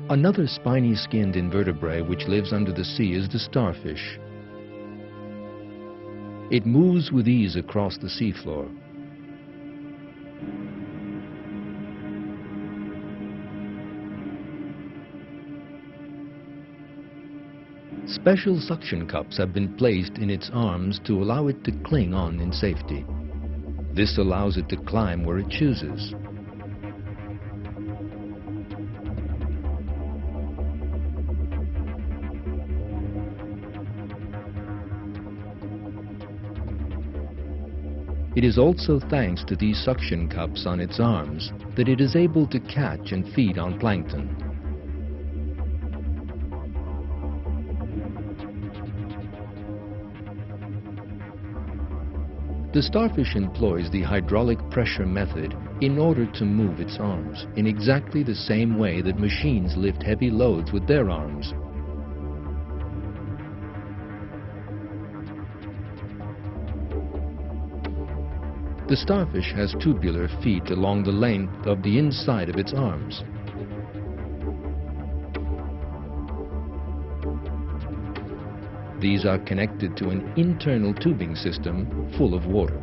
Another spiny-skinned invertebrate which lives under the sea is the starfish. It moves with ease across the seafloor. Special suction cups have been placed in its arms to allow it to cling on in safety. This allows it to climb where it chooses. It is also thanks to these suction cups on its arms that it is able to catch and feed on plankton. The starfish employs the hydraulic pressure method in order to move its arms in exactly the same way that machines lift heavy loads with their arms. The starfish has tubular feet along the length of the inside of its arms. These are connected to an internal tubing system full of water.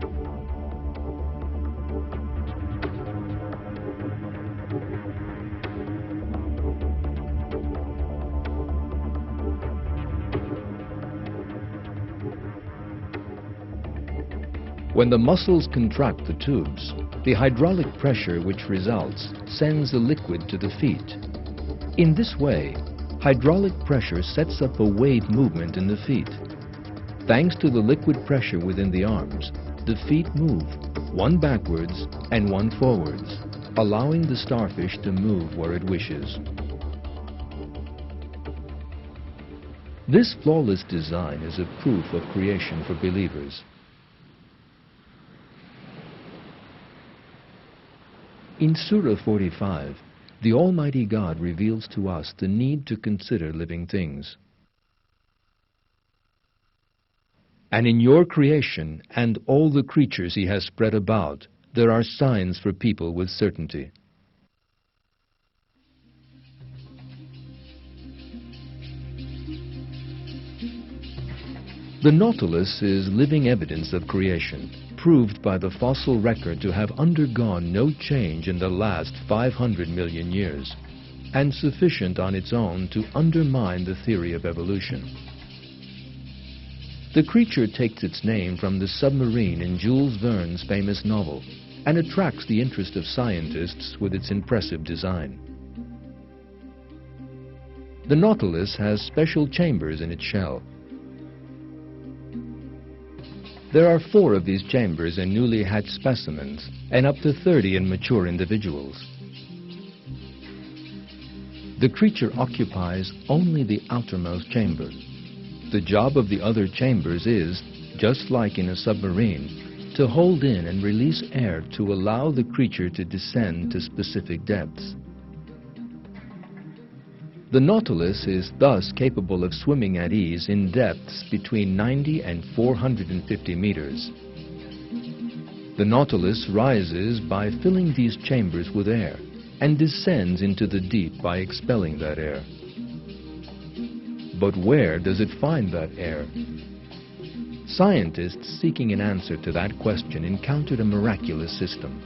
When the muscles contract the tubes, the hydraulic pressure which results sends the liquid to the feet. In this way, hydraulic pressure sets up a wave movement in the feet. Thanks to the liquid pressure within the arms, the feet move, one backwards and one forwards, allowing the starfish to move where it wishes. This flawless design is a proof of creation for believers. In Surah 45, the Almighty God reveals to us the need to consider living things. And in your creation and all the creatures He has spread about, there are signs for people with certainty. The Nautilus is living evidence of creation, proved by the fossil record to have undergone no change in the last 500 million years, and sufficient on its own to undermine the theory of evolution. The creature takes its name from the submarine in Jules Verne's famous novel, and attracts the interest of scientists with its impressive design. The Nautilus has special chambers in its shell. There are 4 of these chambers in newly hatched specimens and up to 30 in mature individuals. The creature occupies only the outermost chamber. The job of the other chambers is, just like in a submarine, to hold in and release air to allow the creature to descend to specific depths. The Nautilus is thus capable of swimming at ease in depths between 90 and 450 meters. The Nautilus rises by filling these chambers with air and descends into the deep by expelling that air. But where does it find that air? Scientists seeking an answer to that question encountered a miraculous system.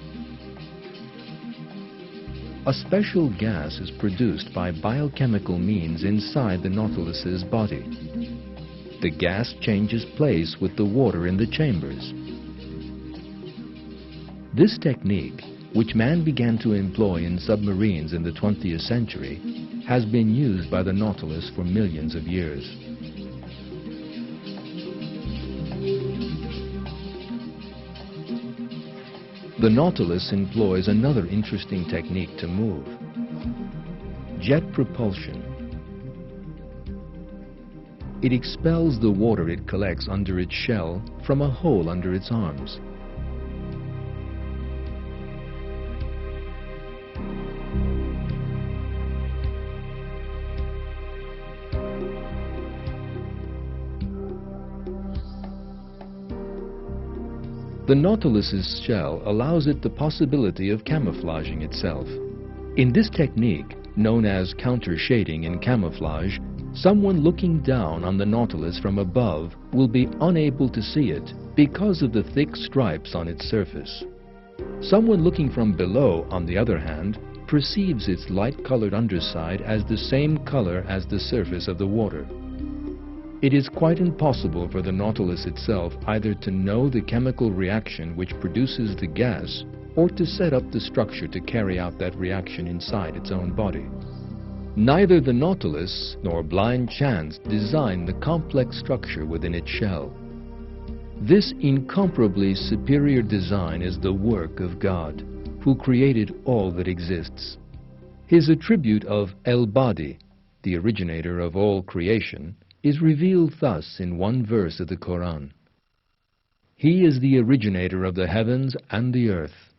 A special gas is produced by biochemical means inside the Nautilus's body. The gas changes place with the water in the chambers. This technique, which man began to employ in submarines in the 20th century, has been used by the Nautilus for millions of years. The Nautilus employs another interesting technique to move: jet propulsion. It expels the water it collects under its shell from a hole under its arms. The Nautilus's shell allows it the possibility of camouflaging itself. In this technique, known as counter-shading in camouflage, someone looking down on the Nautilus from above will be unable to see it because of the thick stripes on its surface. Someone looking from below, on the other hand, perceives its light-colored underside as the same color as the surface of the water. It is quite impossible for the Nautilus itself either to know the chemical reaction which produces the gas or to set up the structure to carry out that reaction inside its own body. Neither the Nautilus nor blind chance designed the complex structure within its shell. This incomparably superior design is the work of God, who created all that exists. His attribute of El-Badi, the originator of all creation, is revealed thus in one verse of the Quran. He is the originator of the heavens and the earth.